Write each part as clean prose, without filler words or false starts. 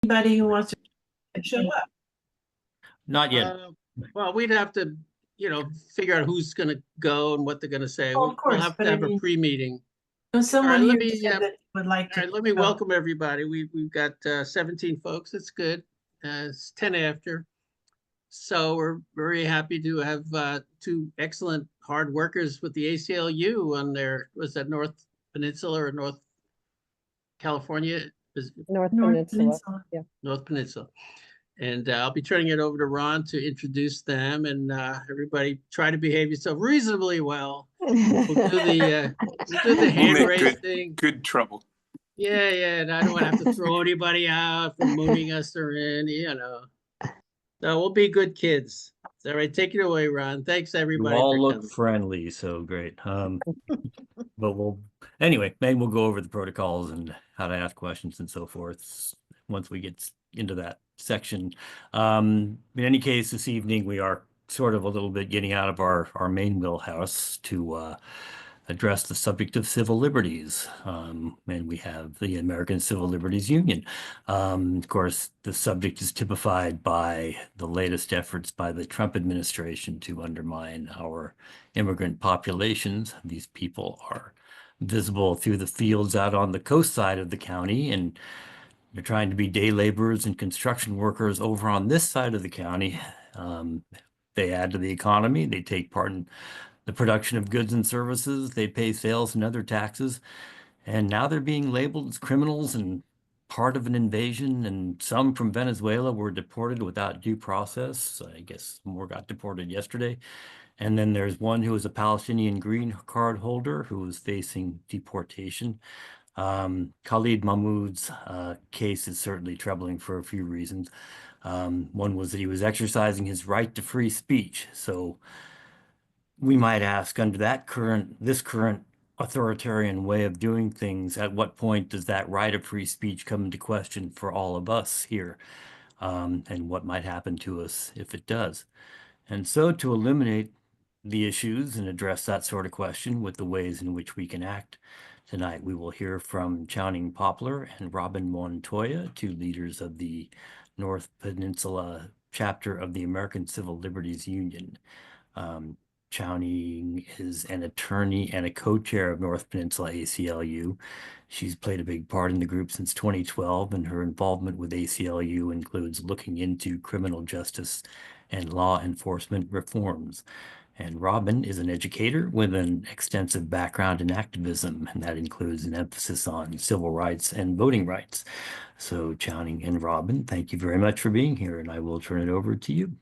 Anybody who wants to show up. Not yet. Well, we'd have to, figure out who's going to go and what they're going to say. Oh, of course, We'll have but to I have a mean- pre-meeting. Someone let here me, said that would like All to. right, let me go. welcome everybody. We've got 17 folks. That's good. It's 10 after. So we're very happy to have two excellent hard workers with the ACLU on their, was that North Peninsula or North California? North North Peninsula. Peninsula. Yeah. North Peninsula. And I'll be turning it over to Ron to introduce them, and everybody try to behave yourself reasonably well. We'll do the hand make raise thing. good trouble. Yeah, and I don't want to have to throw anybody out for mooning us or in, So we'll be good kids. All right, take it away, Ron. Thanks You everybody. all for look coming. friendly, so great. But anyway, maybe we'll go over the protocols and how to ask questions and so forth once we get into that section. In any case, this evening we are sort of a little bit getting out of our main wheelhouse to address the subject of civil liberties. And we have the American Civil Liberties Union. Of course, the subject is typified by the latest efforts by the Trump administration to undermine our immigrant populations. These people are visible through the fields out on the coast side of the county, and they're trying to be day laborers and construction workers over on this side of the county. They add to the economy. They take part in the production of goods and services. They pay sales and other taxes. And now they're being labeled as criminals and part of an invasion. And some from Venezuela were deported without due process. I guess more got deported yesterday. And then there's one who is a Palestinian green card holder who is facing deportation. Khalid Mahmoud's case is certainly troubling for a few reasons. One was that he was exercising his right to free speech. So we might ask, under this current authoritarian way of doing things, at what point does that right of free speech come into question for all of us here? And what might happen to us if it does? And so to eliminate the issues and address that sort of question with the ways in which we can act, tonight we will hear from Chowning Poppler and Robin Montoya, two leaders of the North Peninsula chapter of the American Civil Liberties Union. Chowning is an attorney and a co-chair of North Peninsula ACLU. She's played a big part in the group since 2012, and her involvement with ACLU includes looking into criminal justice and law enforcement reforms. And Robin is an educator with an extensive background in activism, and that includes an emphasis on civil rights and voting rights. So Chowning and Robin, thank you very much for being here, and I will turn it over to you.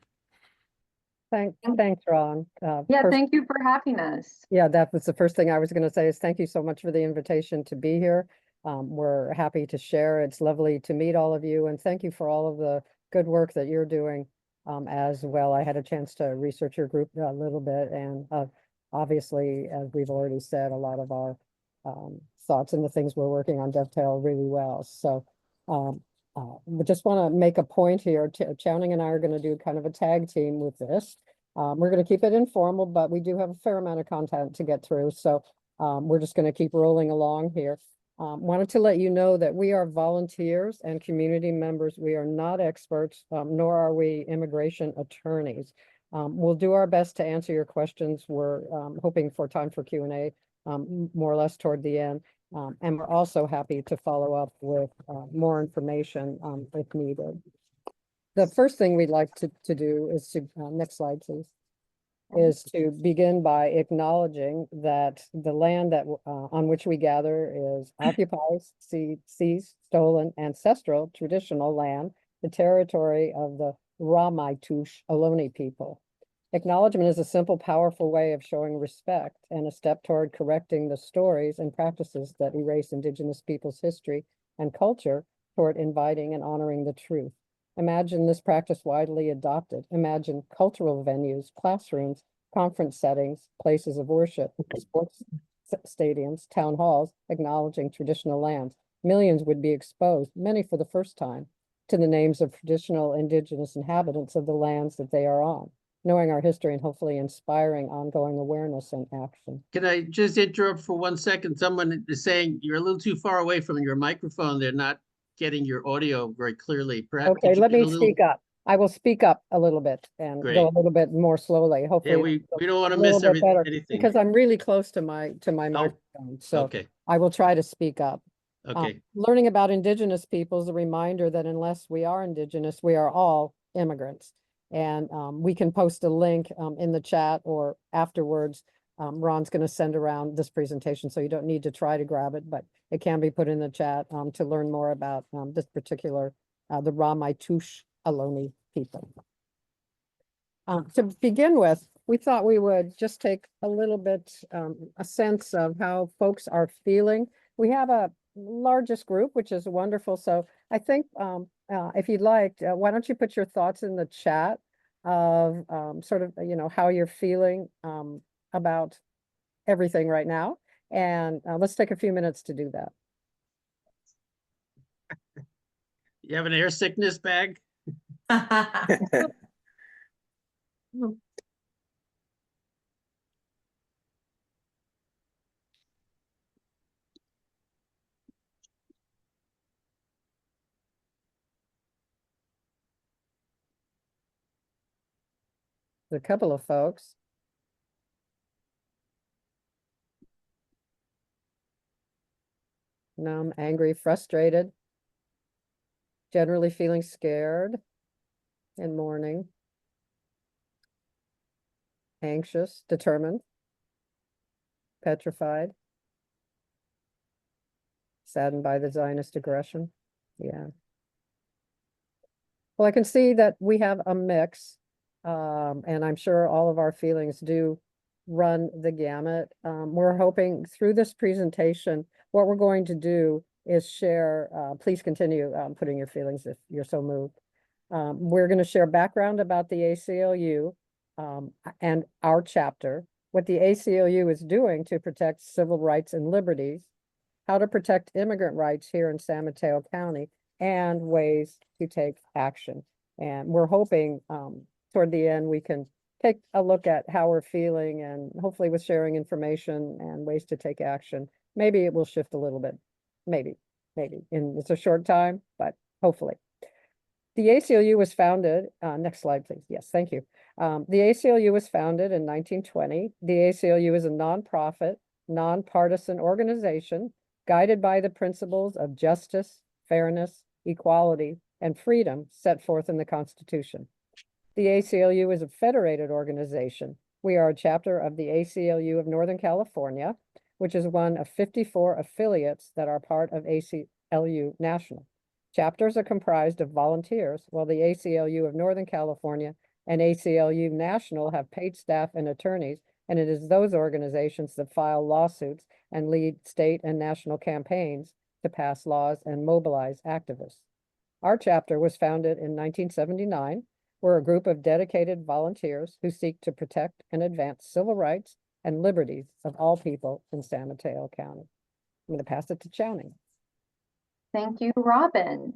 Thanks, Ron. Thank you for having us. Yeah, that was the first thing I was going to say is thank you so much for the invitation to be here. We're happy to share. It's lovely to meet all of you, and thank you for all of the good work that you're doing as well. I had a chance to research your group a little bit, and obviously, as we've already said, a lot of our thoughts and the things we're working on dovetail really well. So we just want to make a point here. Chowning and I are going to do kind of a tag team with this. We're going to keep it informal, but we do have a fair amount of content to get through. So we're just going to keep rolling along here. Wanted to let you know that we are volunteers and community members. We are not experts, nor are we immigration attorneys. We'll do our best to answer your questions. We're hoping for time for Q&A more or less toward the end. And we're also happy to follow up with more information if needed. The first thing we'd like to do is to, next slide, please, is to begin by acknowledging that the land that on which we gather is occupied, seized, stolen, ancestral, traditional land, the territory of the Ramaytush Ohlone people. Acknowledgement is a simple, powerful way of showing respect and a step toward correcting the stories and practices that erase Indigenous peoples' history and culture toward inviting and honoring the truth. Imagine this practice widely adopted. Imagine cultural venues, classrooms, conference settings, places of worship, sports stadiums, town halls, acknowledging traditional lands. Millions would be exposed, many for the first time, to the names of traditional Indigenous inhabitants of the lands that they are on, knowing our history and hopefully inspiring ongoing awareness and action. Can I just interrupt for 1 second? Someone is saying you're a little too far away from your microphone. They're not getting your audio very clearly. Perhaps Okay, could you let get me a little? speak up. I will speak up a little bit and go a Great. little bit more slowly, Yeah, hopefully. we don't want a to little miss bit better, anything. because I'm really close to my Oh, microphone, so Okay, I will try to speak up. okay, Learning about Indigenous peoples, a reminder that unless we are Indigenous, we are all immigrants. And we can post a link in the chat or afterwards. Ron's going to send around this presentation, so you don't need to try to grab it, but it can be put in the chat to learn more about this particular, the Ramaytush Ohlone people. To begin with, we thought we would just take a little bit, a sense of how folks are feeling. We have a largest group, which is wonderful. So I think if you'd like, why don't you put your thoughts in the chat of sort of, how you're feeling about everything right now. And let's take a few minutes to do that. you have an air sickness bag? A couple of folks. Numb, angry, frustrated, generally feeling scared and mourning, anxious, determined, petrified, saddened by the Zionist aggression. Yeah. Well, I can see that we have a mix, and I'm sure all of our feelings do run the gamut. We're hoping through this presentation, what we're going to do is share, please continue putting your feelings if you're so moved. We're going to share background about the ACLU and our chapter, what the ACLU is doing to protect civil rights and liberties, how to protect immigrant rights here in San Mateo County, and ways to take action. And we're hoping toward the end, we can take a look at how we're feeling, and hopefully with sharing information and ways to take action, maybe it will shift a little bit. Maybe, it's a short time, but hopefully. The ACLU was founded, next slide, please. Yes, thank you. The ACLU was founded in 1920. The ACLU is a nonprofit, nonpartisan organization guided by the principles of justice, fairness, equality, and freedom set forth in the Constitution. The ACLU is a federated organization. We are a chapter of the ACLU of Northern California, which is one of 54 affiliates that are part of ACLU National. Chapters are comprised of volunteers, while the ACLU of Northern California and ACLU National have paid staff and attorneys, and it is those organizations that file lawsuits and lead state and national campaigns to pass laws and mobilize activists. Our chapter was founded in 1979. We're a group of dedicated volunteers who seek to protect and advance civil rights and liberties of all people in San Mateo County. I'm going to pass it to Chowning. Thank you, Robin.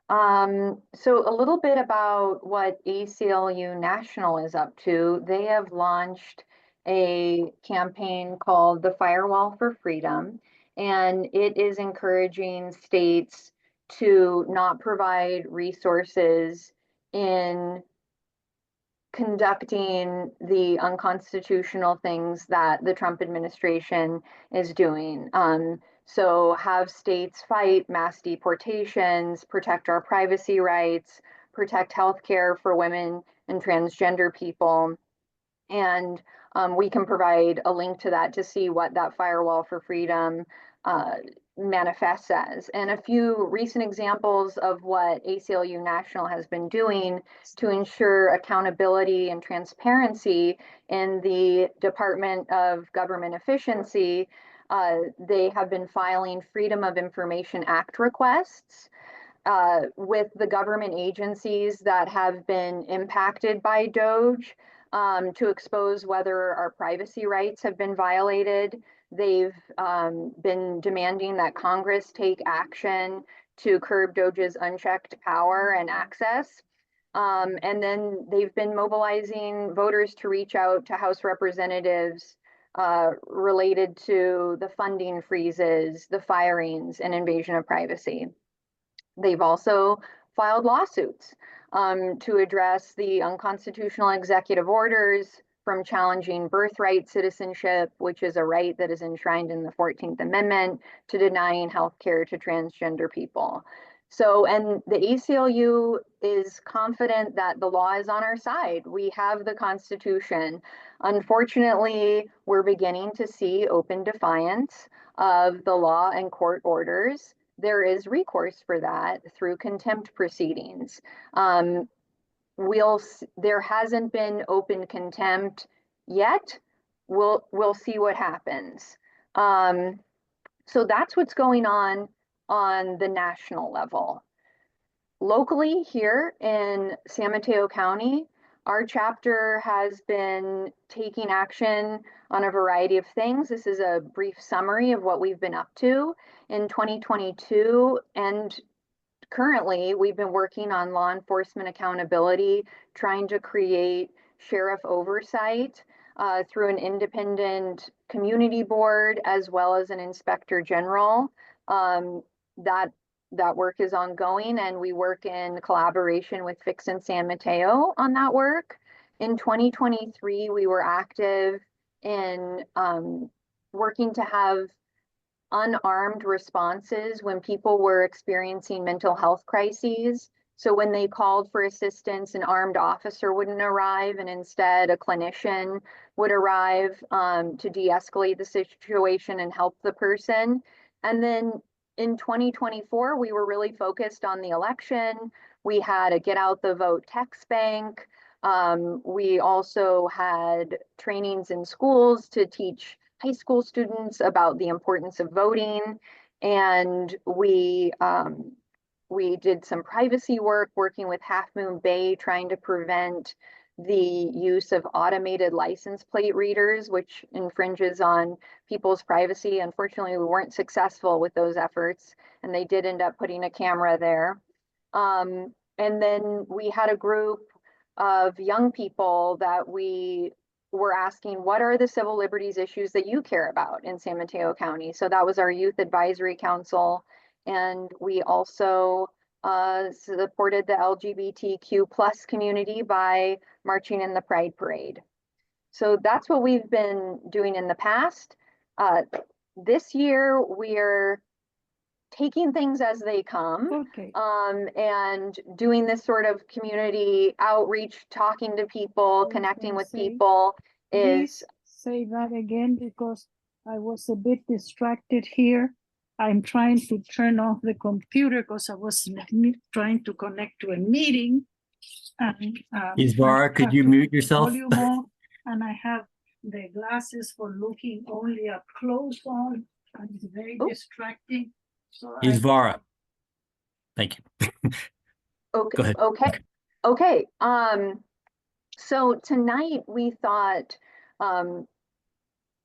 So a little bit about what ACLU National is up to. They have launched a campaign called the Firewall for Freedom, and it is encouraging states to not provide resources in conducting the unconstitutional things that the Trump administration is doing. So have states fight mass deportations, protect our privacy rights, protect healthcare for women and transgender people. And we can provide a link to that to see what that Firewall for Freedom manifests as. And a few recent examples of what ACLU National has been doing to ensure accountability and transparency in the Department of Government Efficiency. They have been filing Freedom of Information Act requests with the government agencies that have been impacted by DOGE to expose whether our privacy rights have been violated. They've been demanding that Congress take action to curb DOGE's unchecked power and access. And then they've been mobilizing voters to reach out to House representatives related to the funding freezes, the firings, and invasion of privacy. They've also filed lawsuits to address the unconstitutional executive orders from challenging birthright citizenship, which is a right that is enshrined in the 14th Amendment, to denying health care to transgender people. So, and the ACLU is confident that the law is on our side. We have the Constitution. Unfortunately, we're beginning to see open defiance of the law and court orders. There is recourse for that through contempt proceedings. There hasn't been open contempt yet. We'll see what happens. So that's what's going on the national level. Locally here in San Mateo County, our chapter has been taking action on a variety of things. This is a brief summary of what we've been up to in 2022, and currently we've been working on law enforcement accountability, trying to create sheriff oversight through an independent community board as well as an inspector general. That work is ongoing, and we work in collaboration with Fix and San Mateo on that work. In 2023, we were active in working to have unarmed responses when people were experiencing mental health crises. So when they called for assistance, an armed officer wouldn't arrive, and instead a clinician would arrive to de-escalate the situation and help the person. And then in 2024, we were really focused on the election. We had a Get Out the Vote text bank. We also had trainings in schools to teach high school students about the importance of voting. And we did some privacy work working with Half Moon Bay, trying to prevent the use of automated license plate readers, which infringes on people's privacy. Unfortunately, we weren't successful with those efforts, and they did end up putting a camera there. And then we had a group of young people that we were asking, what are the civil liberties issues that you care about in San Mateo County? So that was our Youth Advisory Council. And we also supported the LGBTQ plus community by marching in the Pride Parade. So that's what we've been doing in the past. This year, we're taking things as they come, and doing this sort of community outreach, talking to people, connecting with people. Please say that again, because I was a bit distracted here. I'm trying to turn off the computer because I was trying to connect to a meeting. And, Isvara, could you mute yourself? Volume off, and I have the glasses for looking only up close on, and it's very distracting. So Isvara. Thank you. Okay. Go ahead. Okay. So tonight we thought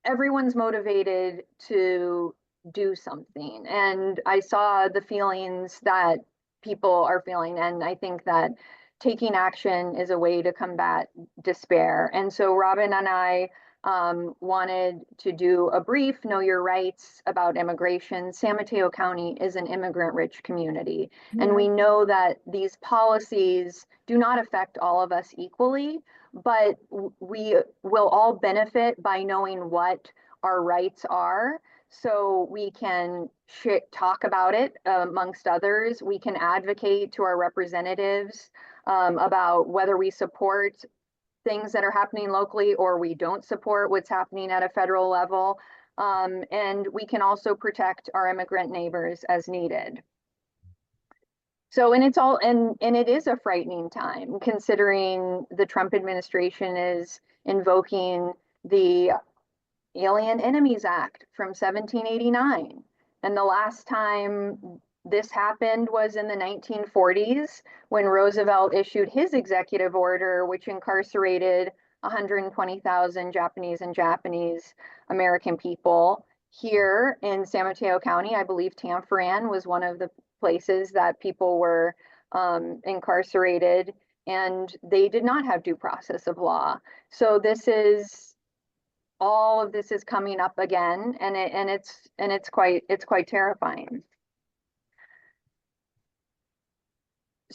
everyone's motivated to do something, and I saw the feelings that people are feeling, and I think that taking action is a way to combat despair. And so Robin and I wanted to do a brief Know Your Rights about immigration. San Mateo County is an immigrant-rich community, and we know that these policies do not affect all of us equally, but we will all benefit by knowing what our rights are, so we can talk about it amongst others. We can advocate to our representatives about whether we support things that are happening locally or we don't support what's happening at a federal level. And we can also protect our immigrant neighbors as needed. So, and it's all, and it is a frightening time, considering the Trump administration is invoking the Alien Enemies Act from 1789. And the last time this happened was in the 1940s, when Roosevelt issued his executive order, which incarcerated 120,000 Japanese and Japanese American people. Here in San Mateo County, I believe Tanforan was one of the places that people were incarcerated, and they did not have due process of law. So this is, all of this is coming up again, and it's quite terrifying.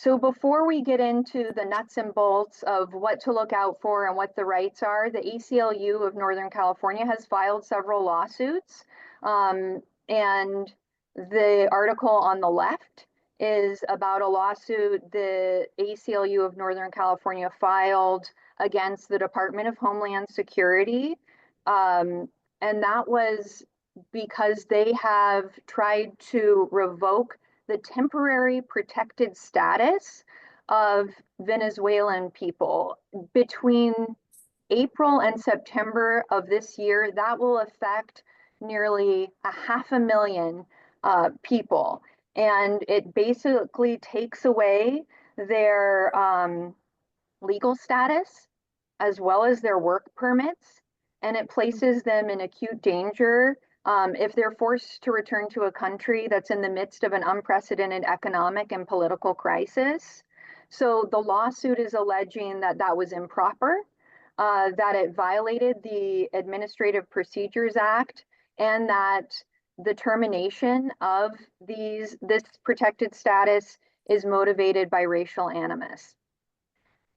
So before we get into the nuts and bolts of what to look out for and what the rights are, the ACLU of Northern California has filed several lawsuits. And the article on the left is about a lawsuit the ACLU of Northern California filed against the Department of Homeland Security. And that was because they have tried to revoke the temporary protected status of Venezuelan people between April and September of this year. That will affect nearly 500,000 people. And it basically takes away their legal status as well as their work permits, and it places them in acute danger if they're forced to return to a country that's in the midst of an unprecedented economic and political crisis. So the lawsuit is alleging that that was improper, that it violated the Administrative Procedures Act, and that the termination of this protected status is motivated by racial animus.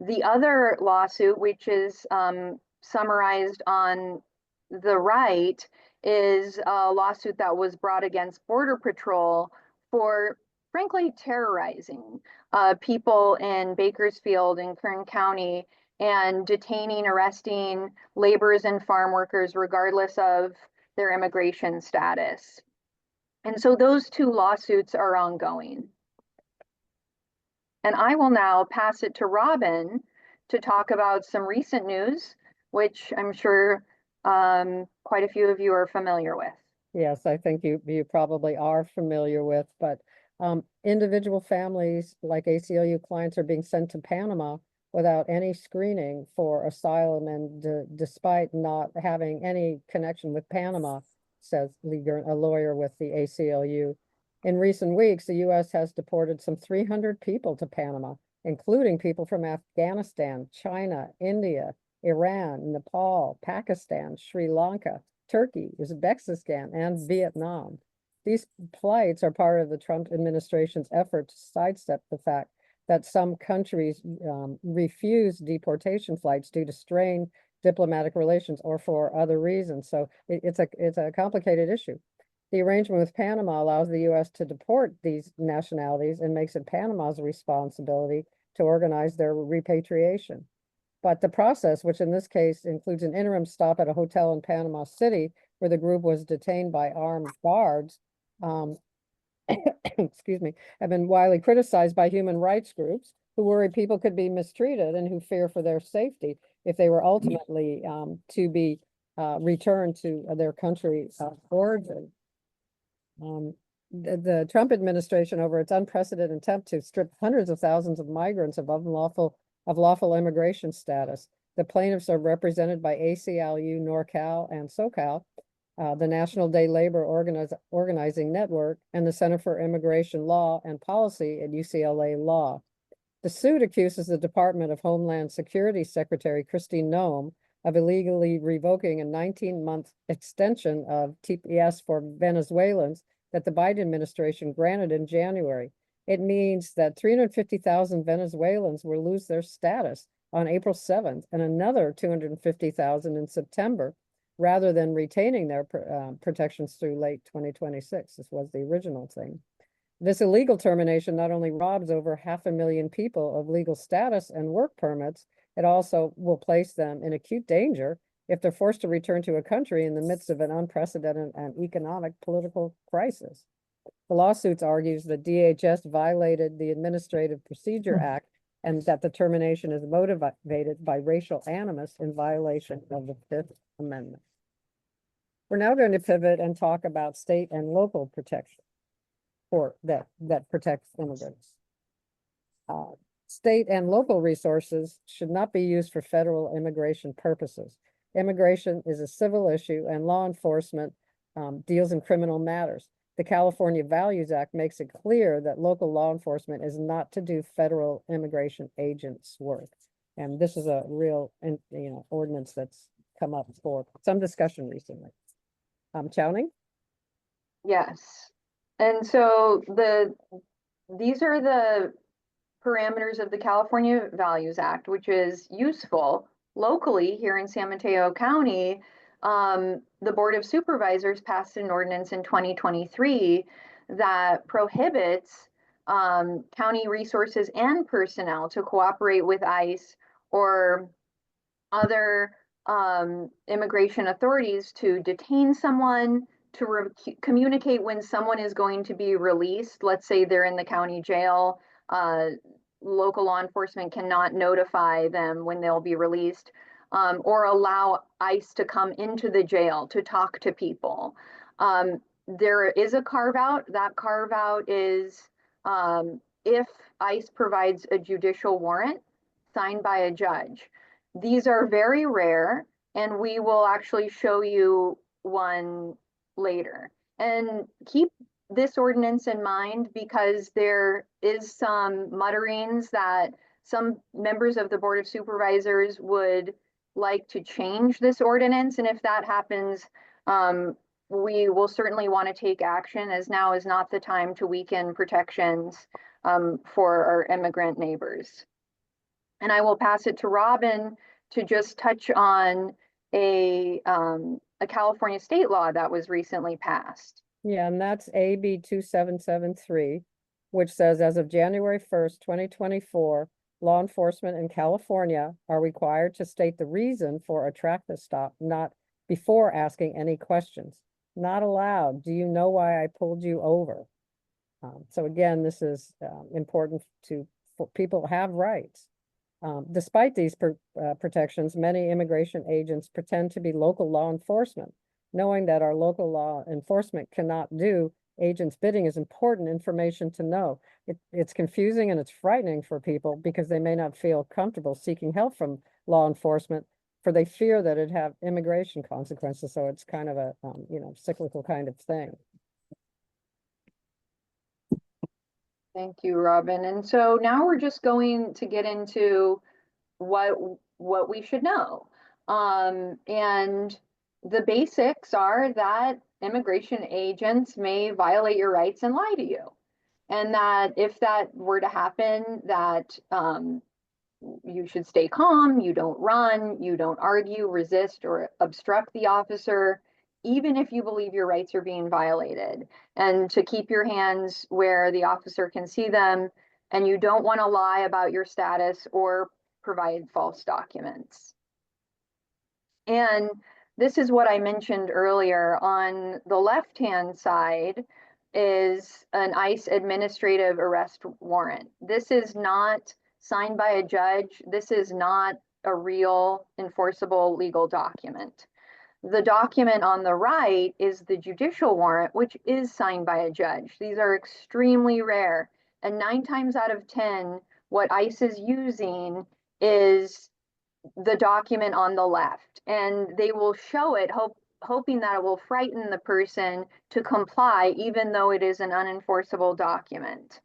The other lawsuit, which is summarized on the right, is a lawsuit that was brought against Border Patrol for, frankly, terrorizing people in Bakersfield and Kern County and detaining, arresting laborers and farm workers regardless of their immigration status. And so those two lawsuits are ongoing. And I will now pass it to Robin to talk about some recent news, which I'm sure quite a few of you are familiar with. Yes, I think you probably are familiar with, but individual families like ACLU clients are being sent to Panama without any screening for asylum, and despite not having any connection with Panama, says a lawyer with the ACLU. In recent weeks, the U.S. has deported some 300 people to Panama, including people from Afghanistan, China, India, Iran, Nepal, Pakistan, Sri Lanka, Turkey, Uzbekistan, and Vietnam. These flights are part of the Trump administration's effort to sidestep the fact that some countries refuse deportation flights due to strained diplomatic relations or for other reasons. So it's a complicated issue. The arrangement with Panama allows the U.S. to deport these nationalities and makes it Panama's responsibility to organize their repatriation. But the process, which in this case includes an interim stop at a hotel in Panama City, where the group was detained by armed guards, excuse me, have been widely criticized by human rights groups who worry people could be mistreated and who fear for their safety if they were ultimately to be returned to their country of origin. The Trump administration, over its unprecedented attempt to strip hundreds of thousands of migrants of lawful immigration status. The plaintiffs are represented by ACLU, NorCal, and SoCal, the National Day Labor Organizing Network, and the Center for Immigration Law and Policy at UCLA Law. The suit accuses the Department of Homeland Security Secretary Kristi Noem of illegally revoking a 19-month extension of TPS for Venezuelans that the Biden administration granted in January. It means that 350,000 Venezuelans will lose their status on April 7th and another 250,000 in September, rather than retaining their protections through late 2026. This was the original thing. This illegal termination not only robs over 500,000 people of legal status and work permits, it also will place them in acute danger if they're forced to return to a country in the midst of an unprecedented and economic political crisis. The lawsuits argues that DHS violated the Administrative Procedure Act and that the termination is motivated by racial animus in violation of the Fifth Amendment. We're now going to pivot and talk about state and local protection that protects immigrants. State and local resources should not be used for federal immigration purposes. Immigration is a civil issue and law enforcement deals in criminal matters. The California Values Act makes it clear that local law enforcement is not to do federal immigration agents' work. And this is a real, ordinance that's come up for some discussion recently. Chowning? Yes. And so these are the parameters of the California Values Act, which is useful locally here in San Mateo County. The Board of Supervisors passed an ordinance in 2023 that prohibits county resources and personnel to cooperate with ICE or other immigration authorities to detain someone, to communicate when someone is going to be released. Let's say they're in the county jail. Local law enforcement cannot notify them when they'll be released, or allow ICE to come into the jail to talk to people. There is a carve out. That carve out is if ICE provides a judicial warrant signed by a judge. These are very rare, and we will actually show you one later. And keep this ordinance in mind, because there is some mutterings that some members of the Board of Supervisors would like to change this ordinance. And if that happens, we will certainly want to take action, as now is not the time to weaken protections for our immigrant neighbors. And I will pass it to Robin to just touch on a California state law that was recently passed. Yeah, and that's AB 2773, which says as of January 1st, 2024, law enforcement in California are required to state the reason for a traffic stop, not before asking any questions. Not allowed. Do you know why I pulled you over? So again, this is important for people have rights. Despite these protections, many immigration agents pretend to be local law enforcement. Knowing that our local law enforcement cannot do agents' bidding is important information to know. It's confusing and it's frightening for people because they may not feel comfortable seeking help from law enforcement, for they fear that it'd have immigration consequences. So it's kind of a cyclical kind of thing. Thank you, Robin. And so now we're just going to get into what we should know. And the basics are that immigration agents may violate your rights and lie to you. And that if that were to happen, that you should stay calm, you don't run, you don't argue, resist, or obstruct the officer, even if you believe your rights are being violated. And to keep your hands where the officer can see them, and you don't want to lie about your status or provide false documents. And this is what I mentioned earlier. On the left-hand side is an ICE administrative arrest warrant. This is not signed by a judge. This is not a real enforceable legal document. The document on the right is the judicial warrant, which is signed by a judge. These are extremely rare. And 9 times out of 10, what ICE is using is the document on the left, and they will show it hoping that it will frighten the person to comply, even though it is an unenforceable document.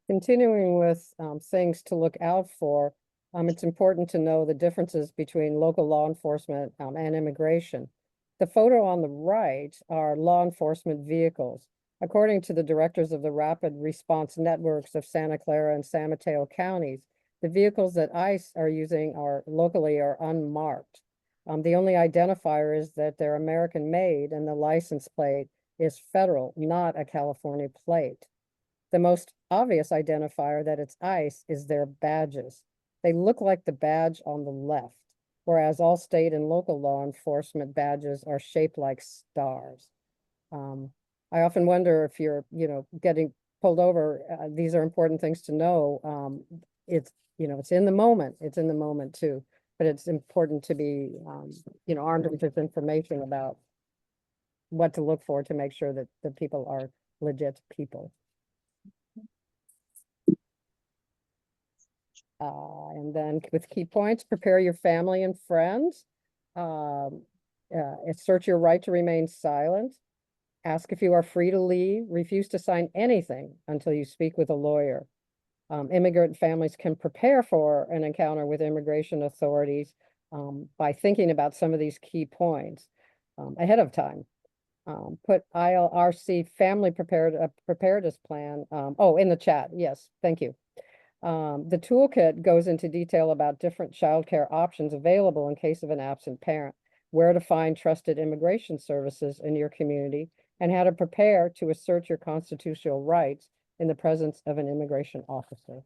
Continuing with things to look out for, it's important to know the differences between local law enforcement and immigration. The photo on the right are law enforcement vehicles. According to the directors of the Rapid Response Networks of Santa Clara and San Mateo counties, the vehicles that ICE are using locally are unmarked. The only identifier is that they're American made and the license plate is federal, not a California plate. The most obvious identifier that it's ICE is their badges. They look like the badge on the left, whereas all state and local law enforcement badges are shaped like stars. I often wonder if you're, getting pulled over, these are important things to know. It's in the moment too, but it's important to be, armed with this information about what to look for to make sure that the people are legit people. And then with key points, prepare your family and friends. Assert your right to remain silent. Ask if you are free to leave. Refuse to sign anything until you speak with a lawyer. Immigrant families can prepare for an encounter with immigration authorities by thinking about some of these key points ahead of time. Put ILRC family preparedness plan, in the chat, yes, thank you. The toolkit goes into detail about different childcare options available in case of an absent parent, where to find trusted immigration services in your community, and how to prepare to assert your constitutional rights in the presence of an immigration officer.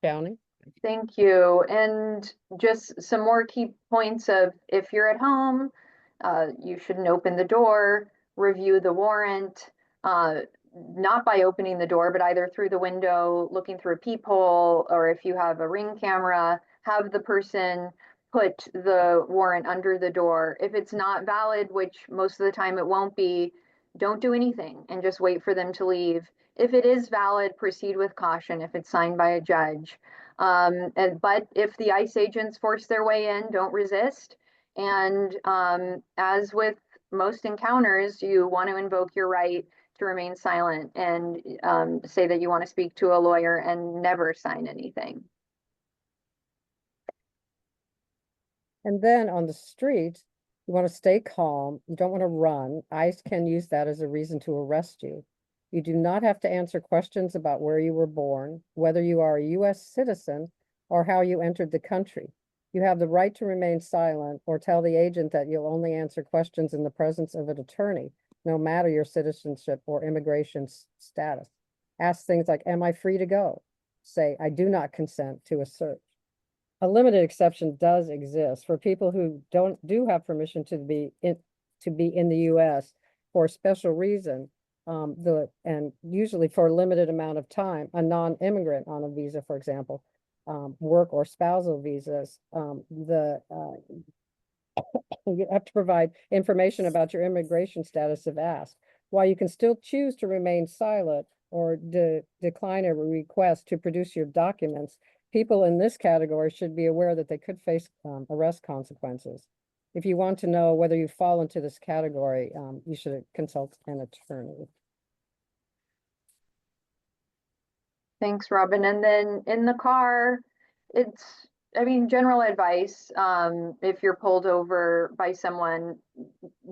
Chowning? Thank you. And just some more key points of if you're at home, you shouldn't open the door, review the warrant, not by opening the door, but either through the window, looking through a peephole, or if you have a Ring camera, have the person put the warrant under the door. If it's not valid, which most of the time it won't be, don't do anything and just wait for them to leave. If it is valid, proceed with caution if it's signed by a judge. But if the ICE agents force their way in, don't resist. And as with most encounters, you want to invoke your right to remain silent and say that you want to speak to a lawyer and never sign anything. And then on the street, you want to stay calm. You don't want to run. ICE can use that as a reason to arrest you. You do not have to answer questions about where you were born, whether you are a U.S. citizen, or how you entered the country. You have the right to remain silent or tell the agent that you'll only answer questions in the presence of an attorney, no matter your citizenship or immigration status. Ask things like, am I free to go? Say, I do not consent to a search. A limited exception does exist for people who do have permission to be in the U.S. for a special reason, and usually for a limited amount of time, a non-immigrant on a visa, for example, work or spousal visas. You have to provide information about your immigration status if asked. While you can still choose to remain silent or decline a request to produce your documents, people in this category should be aware that they could face arrest consequences. If you want to know whether you fall into this category, you should consult an attorney. Thanks, Robin. And then in the car, general advice, if you're pulled over by someone,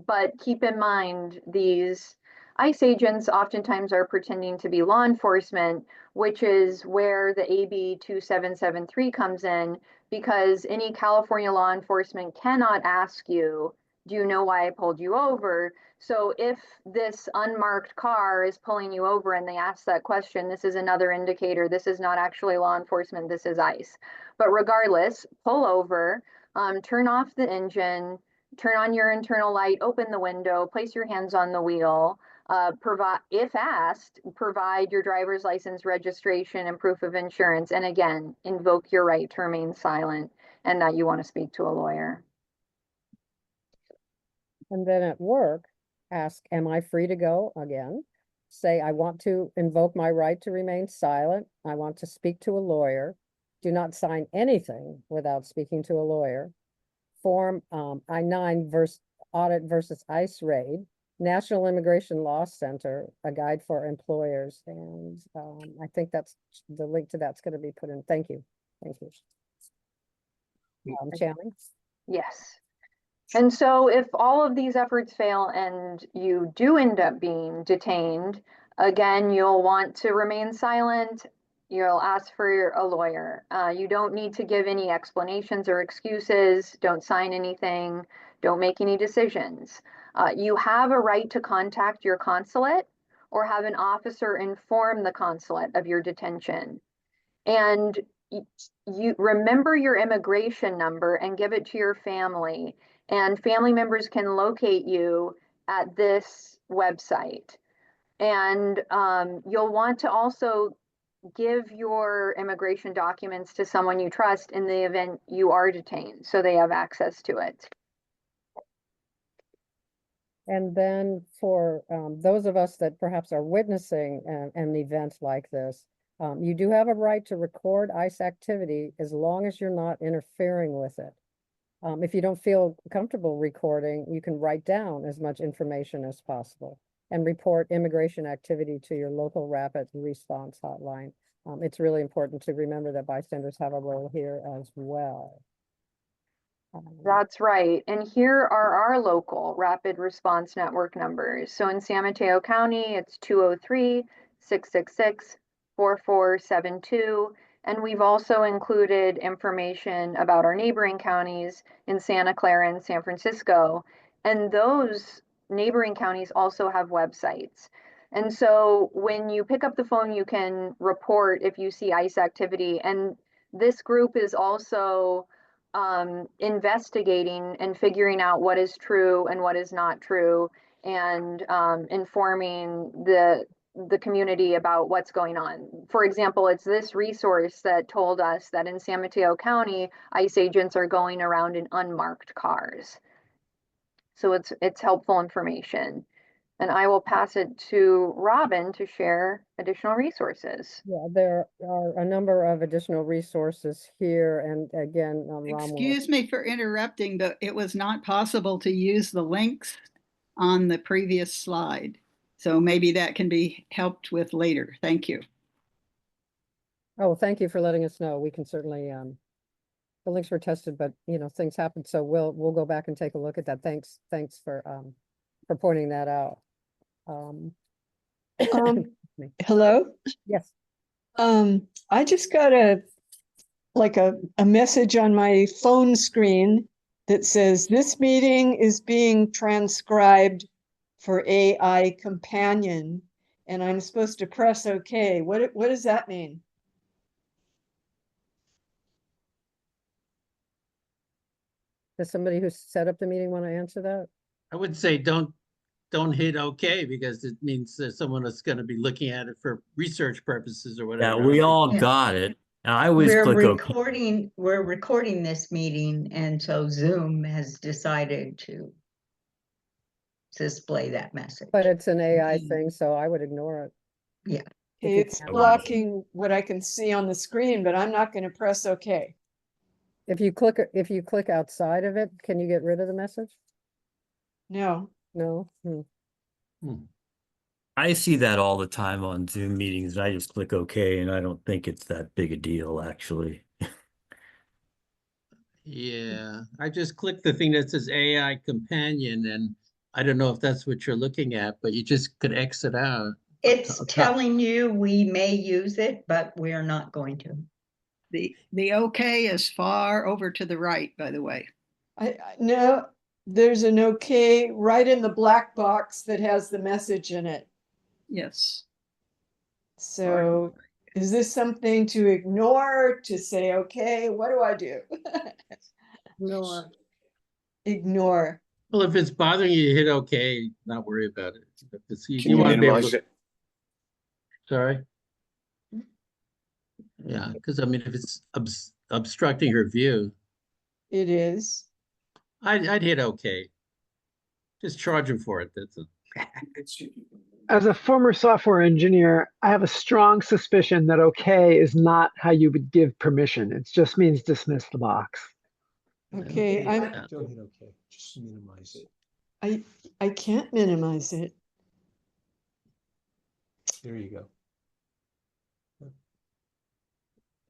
but keep in mind these ICE agents oftentimes are pretending to be law enforcement, which is where the AB 2773 comes in, because any California law enforcement cannot ask you, do you know why I pulled you over? So if this unmarked car is pulling you over and they ask that question, this is another indicator. This is not actually law enforcement, this is ICE. But regardless, pull over, turn off the engine, turn on your internal light, open the window, place your hands on the wheel, if asked, provide your driver's license, registration, and proof of insurance. And again, invoke your right to remain silent and that you want to speak to a lawyer. And then at work, ask, am I free to go? Again, say, I want to invoke my right to remain silent. I want to speak to a lawyer. Do not sign anything without speaking to a lawyer. Form I-9 audit versus ICE raid. National Immigration Law Center, a guide for employers. And I think that's the link to that's going to be put in. Thank you. Thank you. Chowning? Yes. And so if all of these efforts fail and you do end up being detained, again, you'll want to remain silent. You'll ask for a lawyer. You don't need to give any explanations or excuses. Don't sign anything. Don't make any decisions. You have a right to contact your consulate or have an officer inform the consulate of your detention. And you remember your immigration number and give it to your family. And family members can locate you at this website. And you'll want to also give your immigration documents to someone you trust in the event you are detained, so they have access to it. And then for those of us that perhaps are witnessing an event like this, you do have a right to record ICE activity as long as you're not interfering with it. If you don't feel comfortable recording, you can write down as much information as possible and report immigration activity to your local rapid response hotline. It's really important to remember that bystanders have a role here as well. That's right. And here are our local rapid response network numbers. So in San Mateo County, it's 203-666-4472. And we've also included information about our neighboring counties in Santa Clara and San Francisco. And those neighboring counties also have websites. And so when you pick up the phone, you can report if you see ICE activity. And this group is also investigating and figuring out what is true and what is not true, and informing the community about what's going on. For example, it's this resource that told us that in San Mateo County, ICE agents are going around in unmarked cars. So it's helpful information. And I will pass it to Robin to share additional resources. Yeah, there are a number of additional resources here, and again, Ron will. Excuse me for interrupting, but it was not possible to use the links on the previous slide. So maybe that can be helped with later. Thank you. Oh, thank you for letting us know. We can certainly, the links were tested, but things happen, so we'll go back and take a look at that. Thanks for pointing that out. Hello? Yes. I just got a message on my phone screen that says this meeting is being transcribed for AI companion, and I'm supposed to press OK. What does that mean? Does somebody who set up the meeting want to answer that? I would say don't hit OK, because it means that someone is going to be looking at it for research purposes or Yeah, whatever. we all Yeah. got it. I always We're click OK. we're recording this meeting, and so Zoom has decided to display that message. But it's an AI thing, so I would ignore it. Yeah. If you It's can't- blocking what I can see on the screen, but I'm not going to press OK. If you click outside of it, can you get rid of the message? No. No? I see that all the time on Zoom meetings. I just click OK, and I don't think it's that big a deal, actually. Yeah, I just clicked the thing that says AI companion, and I don't know if that's what you're looking at, but you just could exit out. It's Okay. telling you we may use it, but we're not going to. The OK is far over to the right, by the way. No, there's an OK right in the black box that has the message in it. Yes. So is this something to ignore, to say, okay, what do I do? No. Ignore. Well, if it's bothering you, hit OK, not worry about it. Can you wanna be able minimize to- it? Sorry? Yeah, because I mean, if it's obstructing her view, It is. I'd hit OK. Just charge him for it, that's it. As a former software engineer, I have a strong suspicion that OK is not how you would give permission. It just means dismiss the box. Okay, Yeah. Don't hit OK, just minimize it. I can't minimize it. There you go.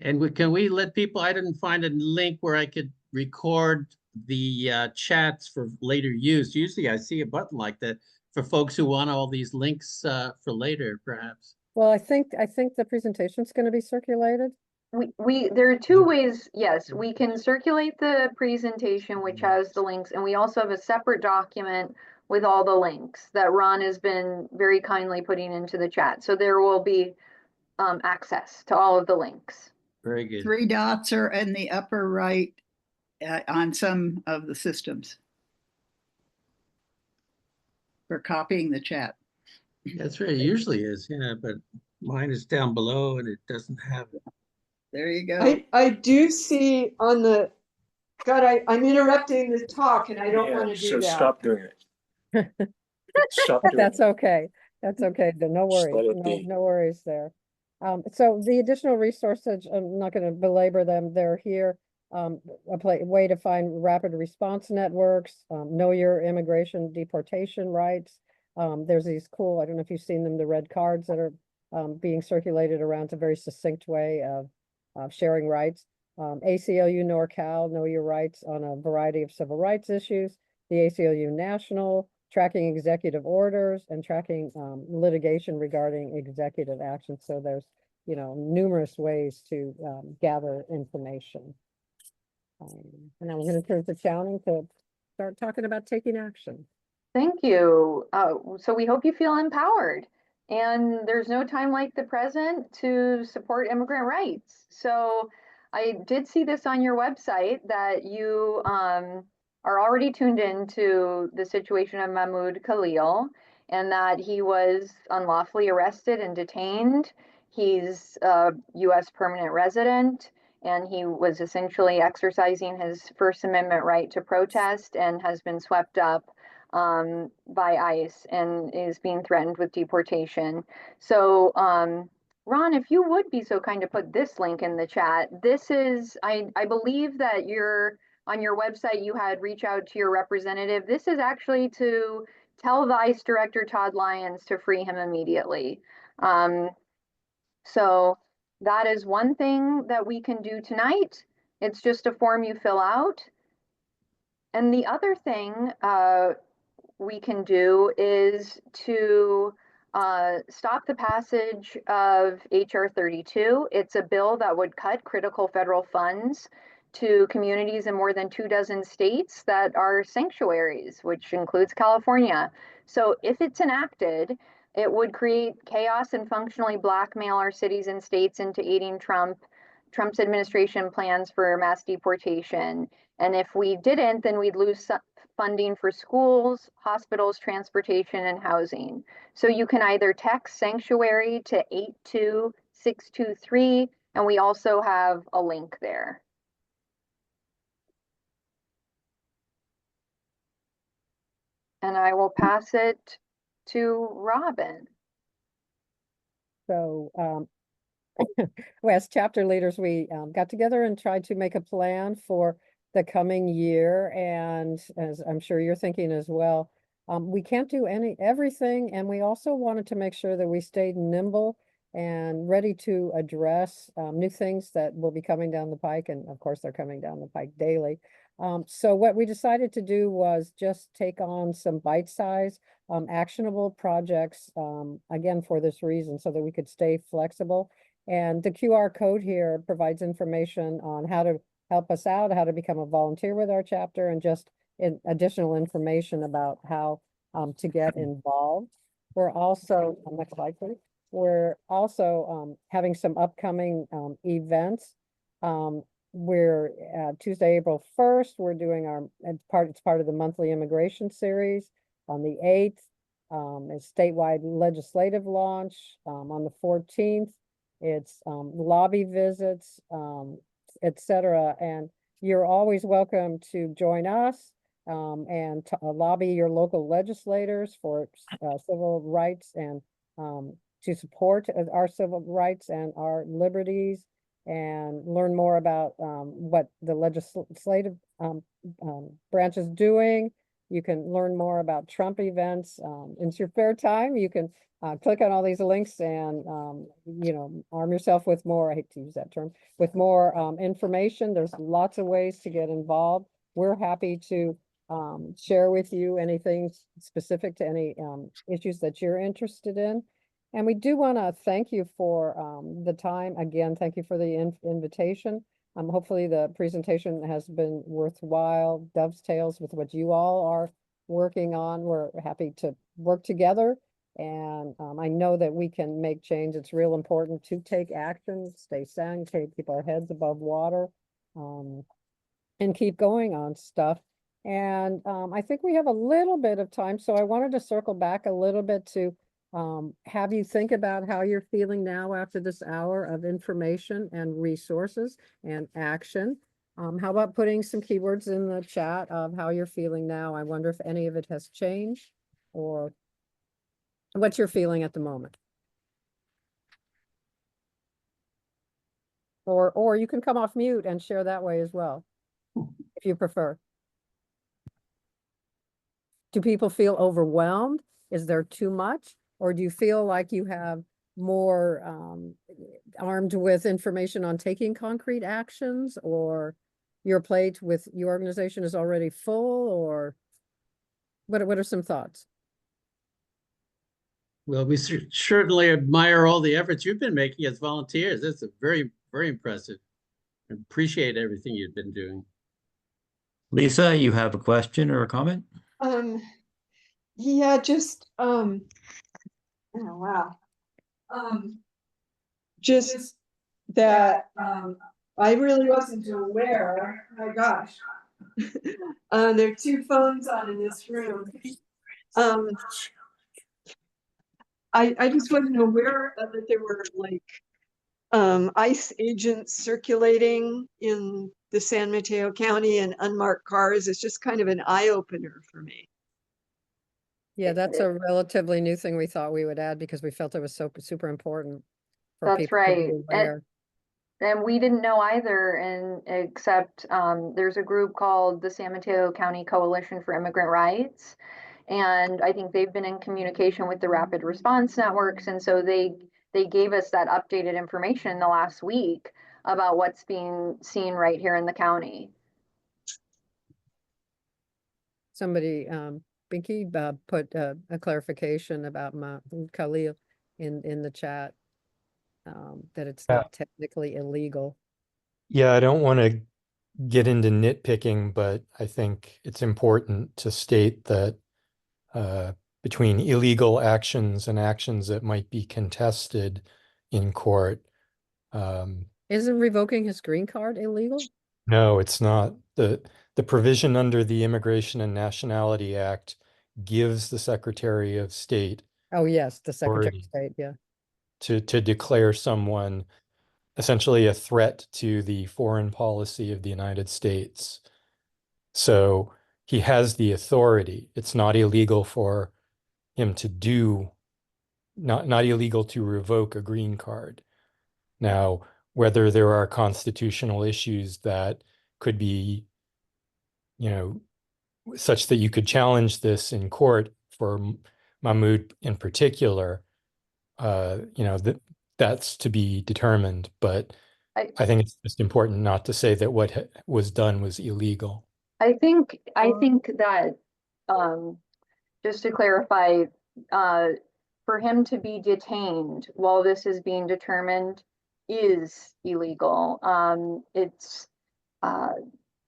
And can we let people, I didn't find a link where I could record the chats for later use. Usually I see a button like that for folks who want all these links for later, perhaps. Well, I think the presentation's going to be circulated. There are two ways. Yes, we can circulate the presentation, which has the links, and we also have a separate document with all the links that Ron has been very kindly putting into the chat. So there will be access to all of the links. Very good. 3 dots are in the upper right on some of the systems for copying the chat. That's right, it usually is, yeah, but mine is down below and it doesn't have it. There you go. I do see on the, God, I'm interrupting the talk and I don't Yeah, want to do so that. stop doing it. Stop doing That's it. okay. That's okay. No Just worries. let it No, be. no worries there. So the additional resources, I'm not going to belabor them. They're here. A way to find rapid response networks, know your immigration deportation rights. There's these cool, I don't know if you've seen them, the red cards that are being circulated around. It's a very succinct way of sharing rights. ACLU NorCal, Know Your Rights on a variety of civil rights issues, the ACLU National, tracking executive orders and tracking litigation regarding executive action. So there's, you know, numerous ways to gather information. And now we're going to turn to Chowning to start talking about taking action. Thank you. So we hope you feel empowered. And there's no time like the present to support immigrant rights. So I did see this on your website that you are already tuned into the situation of Mahmoud Khalil and that he was unlawfully arrested and detained. He's a U.S. permanent resident, and he was essentially exercising his First Amendment right to protest and has been swept up by ICE and is being threatened with deportation. So, Ron, if you would be so kind to put this link in the chat. This is, I believe that you're on your website, you had reach out to your representative. This is actually to tell the ICE Director Todd Lyons to free him immediately. So that is one thing that we can do tonight. It's just a form you fill out. And the other thing we can do is to stop the passage of HR 32. It's a bill that would cut critical federal funds to communities in more than 24 states that are sanctuaries, which includes California. So if it's enacted, it would create chaos and functionally blackmail our cities and states into aiding Trump's administration plans for mass deportation. And if we didn't, then we'd lose funding for schools, hospitals, transportation, and housing. So you can either text sanctuary to 82623, and we also have a link there. And I will pass it to Robin. So well, as chapter leaders, we got together and tried to make a plan for the coming year. And as I'm sure you're thinking as well, we can't do everything. And we also wanted to make sure that we stayed nimble and ready to address new things that will be coming down the pike. And of course, they're coming down the pike daily. So what we decided to do was just take on some bite-sized, actionable projects, again, for this reason, so that we could stay flexible. And the QR code here provides information on how to help us out, how to become a volunteer with our chapter, and just additional information about how to get involved. We're also, next slide, please. We're also having some upcoming events. We're Tuesday, April 1st, we're doing it's part of the monthly immigration series. On the 8th, it's statewide legislative launch. On the 14th, it's lobby visits, etc. And you're always welcome to join us and lobby your local legislators for civil rights and to support our civil rights and our liberties, and learn more about what the legislative branch is doing. You can learn more about Trump events. In your spare time, you can click on all these links and, you know, arm yourself with more, I hate to use that term, with more information. There's lots of ways to get involved. We're happy to share with you anything specific to any issues that you're interested in. And we do want to thank you for the time. Again, thank you for the invitation. Hopefully the presentation has been worthwhile, dovetails with what you all are working on. We're happy to work together. And I know that we can make change. It's real important to take action, stay sanitary, keep our heads above water, and keep going on stuff. And I think we have a little bit of time. So I wanted to circle back a little bit to have you think about how you're feeling now after this hour of information and resources and action. How about putting some keywords in the chat of how you're feeling now? I wonder if any of it has changed or what you're feeling at the moment. Or you can come off mute and share that way as well, if you prefer. Do people feel overwhelmed? Is there too much? Or do you feel like you have more armed with information on taking concrete actions, or your plate with your organization is already full, or what are some thoughts? Well, we certainly admire all the efforts you've been making as volunteers. That's a very, very impressive. I appreciate everything you've been doing. Lisa, you have a question or a comment? Yeah, just oh wow. Just that I really wasn't aware. Oh my gosh. There are two phones on in this room. I just wasn't aware that there were like ICE agents circulating in the San Mateo County and unmarked cars. It's just kind of an eye opener for me. Yeah, that's a relatively new thing we thought we would add because we felt it was so super important for That's people to be right. aware. And we didn't know either, and except there's a group called the San Mateo County Coalition for Immigrant Rights. And I think they've been in communication with the rapid response networks. And so they gave us that updated information in the last week about what's being seen right here in the county. Somebody, Binky, put a clarification about Khalil in the chat, that it's Yeah. not technically illegal. Yeah, I don't want to get into nitpicking, but I think it's important to state that between illegal actions and actions that might be contested in court, Isn't revoking his green card illegal? no, it's not. The provision under the Immigration and Nationality Act gives the Secretary of State Oh, yes, the Secretary Authority. of State, yeah. to declare someone essentially a threat to the foreign policy of the United States. So he has the authority. It's not illegal for him to do, not illegal to revoke a green card. Now, whether there are constitutional issues that could be, such that you could challenge this in court for Mahmoud in particular, that's to be determined. But I think it's just important not to say that what was done was illegal. I think that just to clarify, for him to be detained while this is being determined is illegal. It's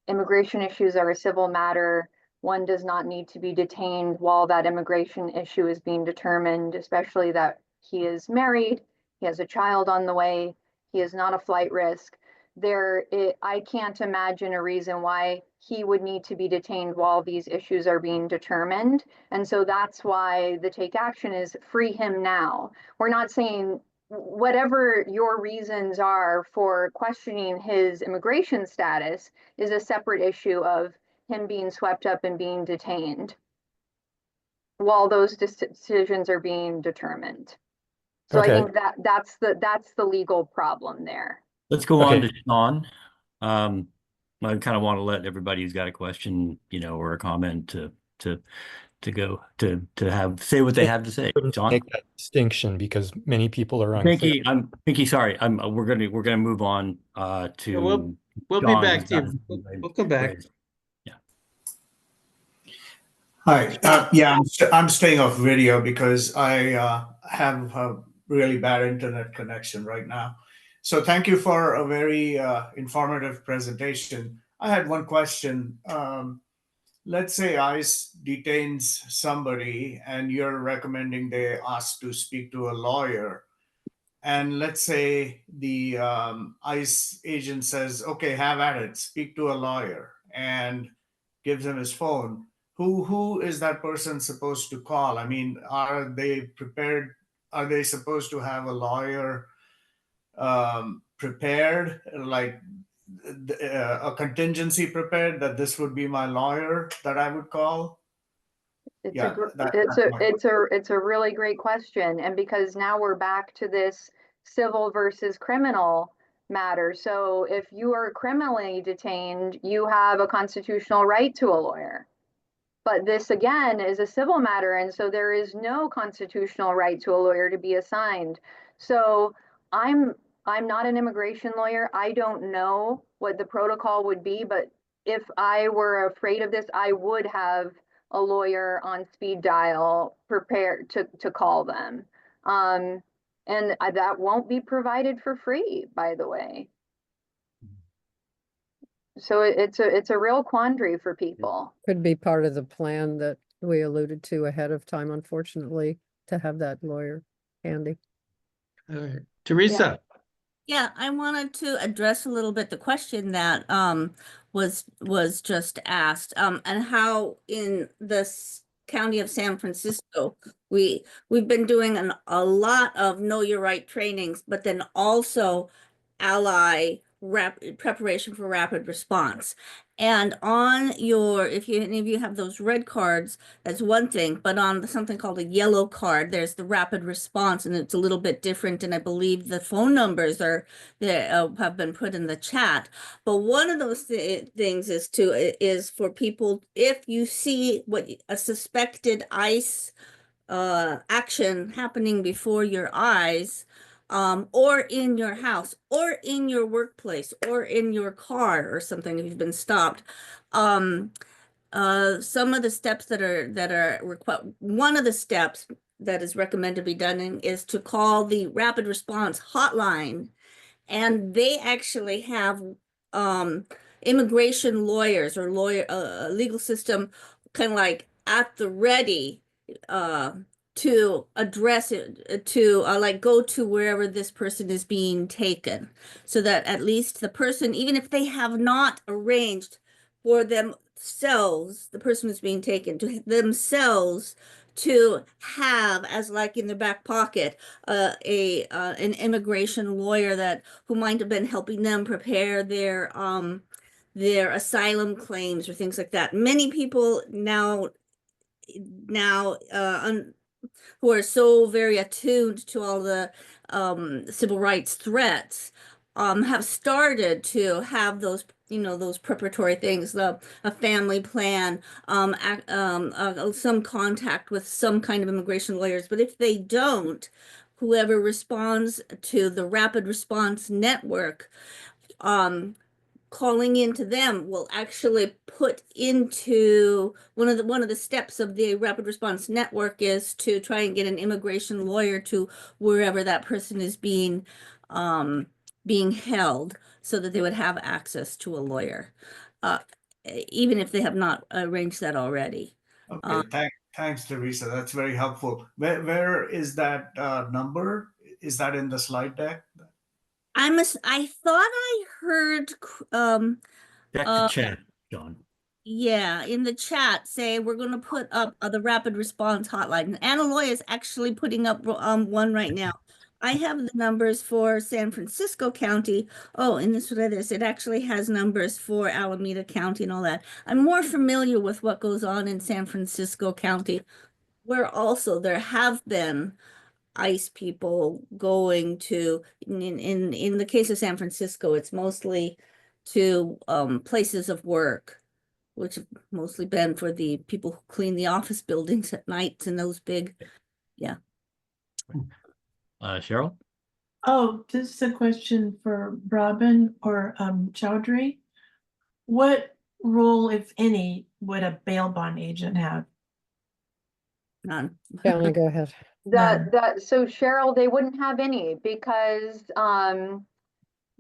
immigration issues are a civil matter. One does not need to be detained while that immigration issue is being determined, especially that he is married, he has a child on the way, he is not a flight risk. I can't imagine a reason why he would need to be detained while these issues are being determined. And so that's why the take action is free him now. We're not saying whatever your reasons are for questioning his immigration status is a separate issue of him being swept up and being detained while those decisions are being determined. So Okay. I think that's the legal problem there. Let's go Okay. on to Sean. I kind of want to let everybody who's got a question, or a comment to say what they have to say. Couldn't Sean? make that distinction because many people are unclear. Pinky, sorry. We're gonna move on to Yeah, we'll be John, back who's to you. got his We'll hand come back. raised. Yeah. Hi. Yeah, I'm staying off video because I have a really bad internet connection right now. So thank you for a very informative presentation. I had one question. Let's say ICE detains somebody and you're recommending they ask to speak to a lawyer. And let's say the ICE agent says, okay, have at it, speak to a lawyer, and gives him his phone. Who is that person supposed to call? I mean, are they prepared? Are they supposed to have a lawyer prepared, like a contingency prepared that this would be my lawyer that I would call? It's a really great question. And because now we're back to this civil versus criminal matter. So if you are criminally detained, you have a constitutional right to a lawyer. But this again is a civil matter, and so there is no constitutional right to a lawyer to be assigned. So I'm not an immigration lawyer. I don't know what the protocol would be, but if I were afraid of this, I would have a lawyer on speed dial prepared to call them. And that won't be provided for free, by the way. So it's a real quandary for people. Could be part of the plan that we alluded to ahead of time, unfortunately, to have that lawyer handy. All right, Teresa. Yeah, I wanted to address a little bit the question that was just asked, and how in this county of San Francisco we've been doing a lot of know your right trainings, but then also ally preparation for rapid response. And on your, if any of you have those red cards, that's one thing, but on something called a yellow card, there's the rapid response, and it's a little bit different. And I believe the phone numbers are that have been put in the chat. But one of those things is for people, if you see what a suspected ICE action happening before your eyes, or in your house, or in your workplace, or in your car, or something, if you've been stopped. Some of the steps that are required, one of the steps that is recommended to be done is to call the rapid response hotline, and they actually have immigration lawyers or legal system kind of like at the ready to address it, to like go to wherever this person is being taken, so that at least the person, even if they have not arranged for themselves, the person who's being taken to themselves, to have as like in their back pocket an immigration lawyer who might have been helping them prepare their asylum claims or things like that. Many people now who are so very attuned to all the civil rights threats have started to have those, those preparatory things, a family plan, some contact with some kind of immigration lawyers. But if they don't, whoever responds to the rapid response network, calling into them will actually put into one of the steps of the rapid response network is to try and get an immigration lawyer to wherever that person is being held, so that they would have access to a lawyer, even if they have not arranged that already. Okay, thanks, Teresa. That's very helpful. Where is that number? Is that in the slide deck? I thought I heard Check the chat, John. yeah, in the chat say we're going to put up the rapid response hotline. And Anna Loy is actually putting up one right now. I have the numbers for San Francisco County. Oh, and this it actually has numbers for Alameda County and all that. I'm more familiar with what goes on in San Francisco County, where also there have been ICE people going to, in the case of San Francisco, it's mostly to places of work, which have mostly been for the people who clean the office buildings at night and those big, yeah. Cheryl? Oh, this is a question for Robin or Chowdhury. What role, if any, would a bail bond agent have? None. Chowning, go ahead. So Cheryl, they wouldn't have any because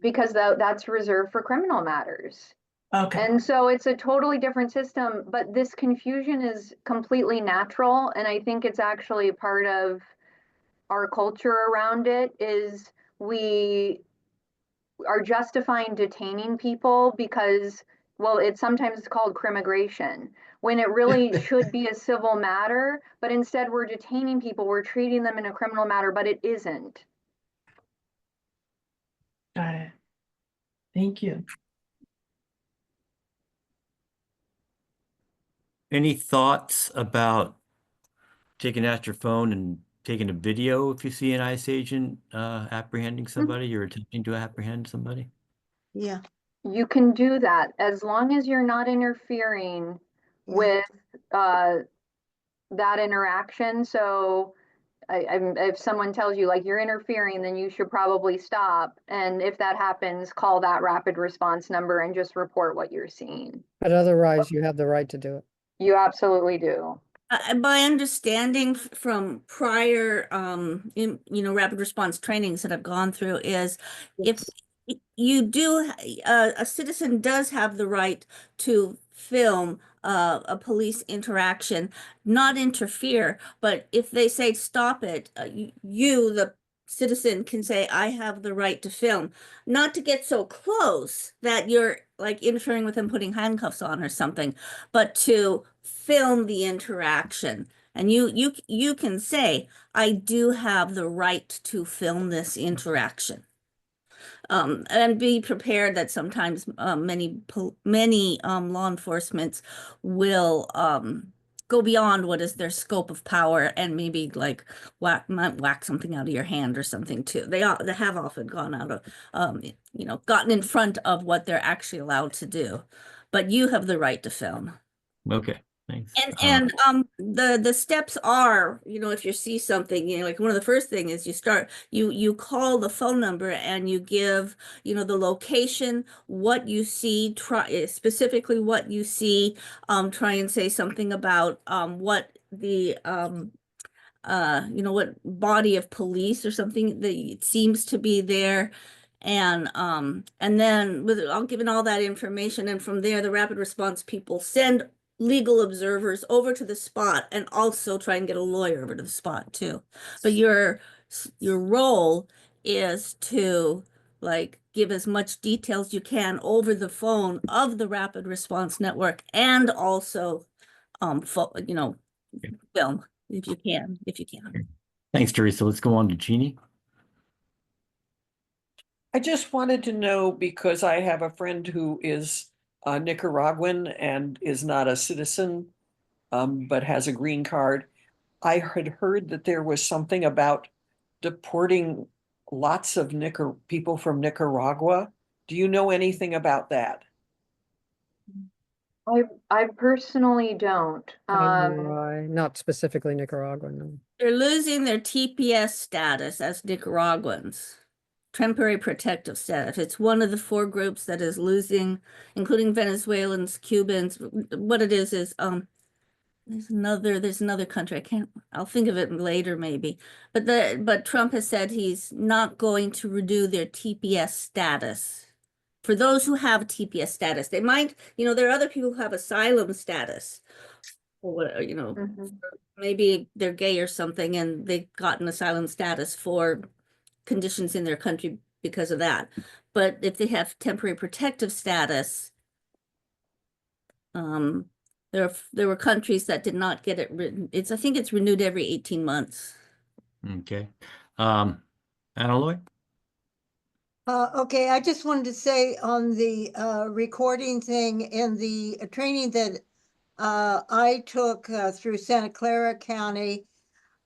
that's reserved for criminal matters. Okay. And so it's a totally different system, but this confusion is completely natural. And I think it's actually part of our culture around it is we are justifying detaining people because, well, it's sometimes called crimmigration, when it really should be a civil matter, but instead we're detaining people, we're treating them in a criminal matter, but it isn't. Got it. Thank you. Any thoughts about taking out your phone and taking a video if you see an ICE agent apprehending somebody, you're attempting to apprehend somebody? Yeah. You can do that as long as you're not interfering with that interaction. So if someone tells you like you're interfering, then you should probably stop. And if that happens, call that rapid response number and just report what you're seeing. But otherwise, you have the right to do it. You absolutely do. My understanding from prior, rapid response trainings that I've gone through is if you do, a citizen does have the right to film a police interaction, not interfere, but if they say stop it, you, the citizen, can say, I have the right to film, not to get so close that you're like interfering with them putting handcuffs on or something, but to film the interaction. And you can say, I do have the right to film this interaction. And be prepared that sometimes many law enforcement will go beyond what is their scope of power and maybe like whack something out of your hand or something too. They have often gone out of gotten in front of what they're actually allowed to do. But you have the right to film. Okay, thanks. And the steps are, if you see something, like one of the first thing is you call the phone number and you give, the location, what you see, specifically what you see, try and say something about what the what body of police or something that it seems to be there. And then I'll give all that information, and from there the rapid response people send legal observers over to the spot and also try and get a lawyer over to the spot too. But your role is to like give as much detail as you can over the phone of the rapid response network, and also film if you can. Thanks, Teresa. Let's go on to Jeannie. I just wanted to know, because I have a friend who is Nicaraguan and is not a citizen, but has a green card. I had heard that there was something about deporting lots of people from Nicaragua. Do you know anything about that? I personally don't. Not specifically Nicaragua, no. They're losing their TPS status as Nicaraguans. Temporary protective status. It's one of the 4 groups that is losing, including Venezuelans, Cubans. What it is there's another country. I'll think of it later maybe. But Trump has said he's not going to renew their TPS status. For those who have TPS status, they might, there are other people who have asylum status, or maybe they're gay or something and they've gotten asylum status for conditions in their country because of that. But if they have temporary protective status, there were countries that did not get it written. I think it's renewed every 18 months. Okay. Anna Loy? Okay, I just wanted to say on the recording thing and the training that I took through Santa Clara County,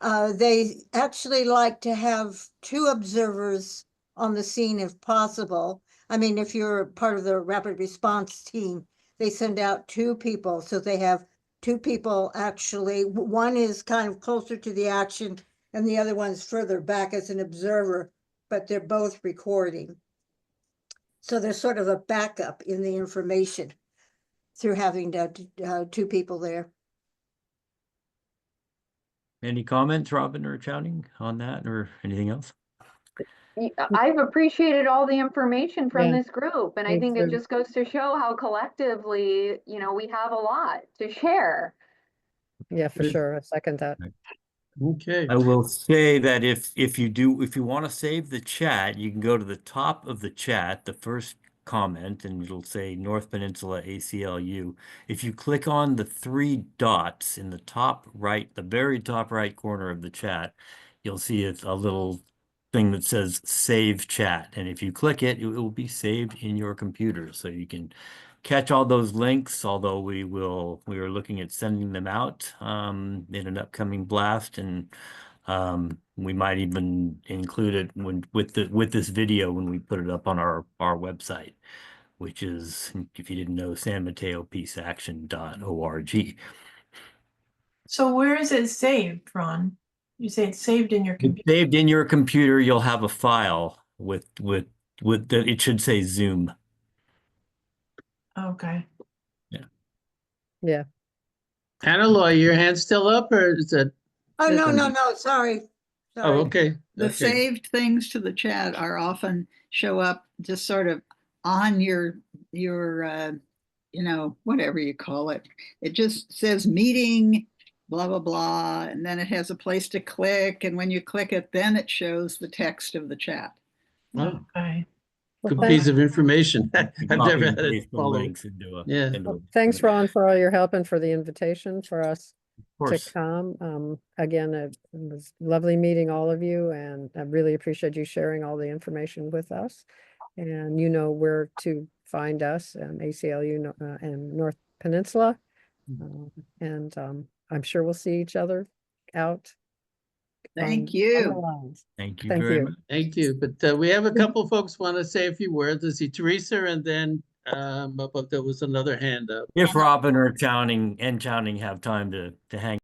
they actually like to have 2 observers on the scene if possible. I mean, if you're part of the rapid response team, they send out 2 people. So they have 2 people actually. One is kind of closer to the action and the other one's further back as an observer, but they're both recording. So there's sort of a backup in the information through having 2 people there. Any comments, Robin or Chowning, on that, or anything else? I've appreciated all the information from Yeah, this group, and I me think it too. just goes to show how collectively, we have a lot to share. Yeah, for sure. I second that. Okay. I will say that if you want to save the chat, you can go to the top of the chat, the first comment, and it'll say North Peninsula ACLU. If you click on the 3 dots in the top right, the very top right corner of the chat, you'll see a little thing that says save chat. And if you click it, it will be saved in your computer. So you can catch all those links, although we are looking at sending them out in an upcoming blast, and we might even include it with this video when we put it up on our website, which is, if you didn't know, sanmatopeaceaction.org. So where is it saved, Ron? You say it's saved in your It's computer. saved in your computer. You'll have a file with the, it should say Zoom. Okay. Yeah. Hannah, your hand still up or is it? Oh, no, sorry. Oh, Sorry. okay. The Okay. saved things to the chat are often show up just sort of on your whatever you call it. It just says meeting, blah, blah, blah, and then it has a place to click. And when you click it, then it shows the text of the chat. Oh, Okay. Well, good thanks- piece of information. I've Copy never and had it paste the follow. links into a, Yeah. into a- Thanks, Ron, for all your help and for the invitation for us Of to course. come. Again, it was lovely meeting all of you, and I really appreciate you sharing all the information with us. And you know where to find us, ACLU and North Peninsula. And I'm sure we'll see each other out. Thank on the you. lines. Thank you Thank very you. much. Thank you. But we have a couple folks want to say a few words. I see Teresa and then but there was another hand up. If Robin or Chowning have time to hang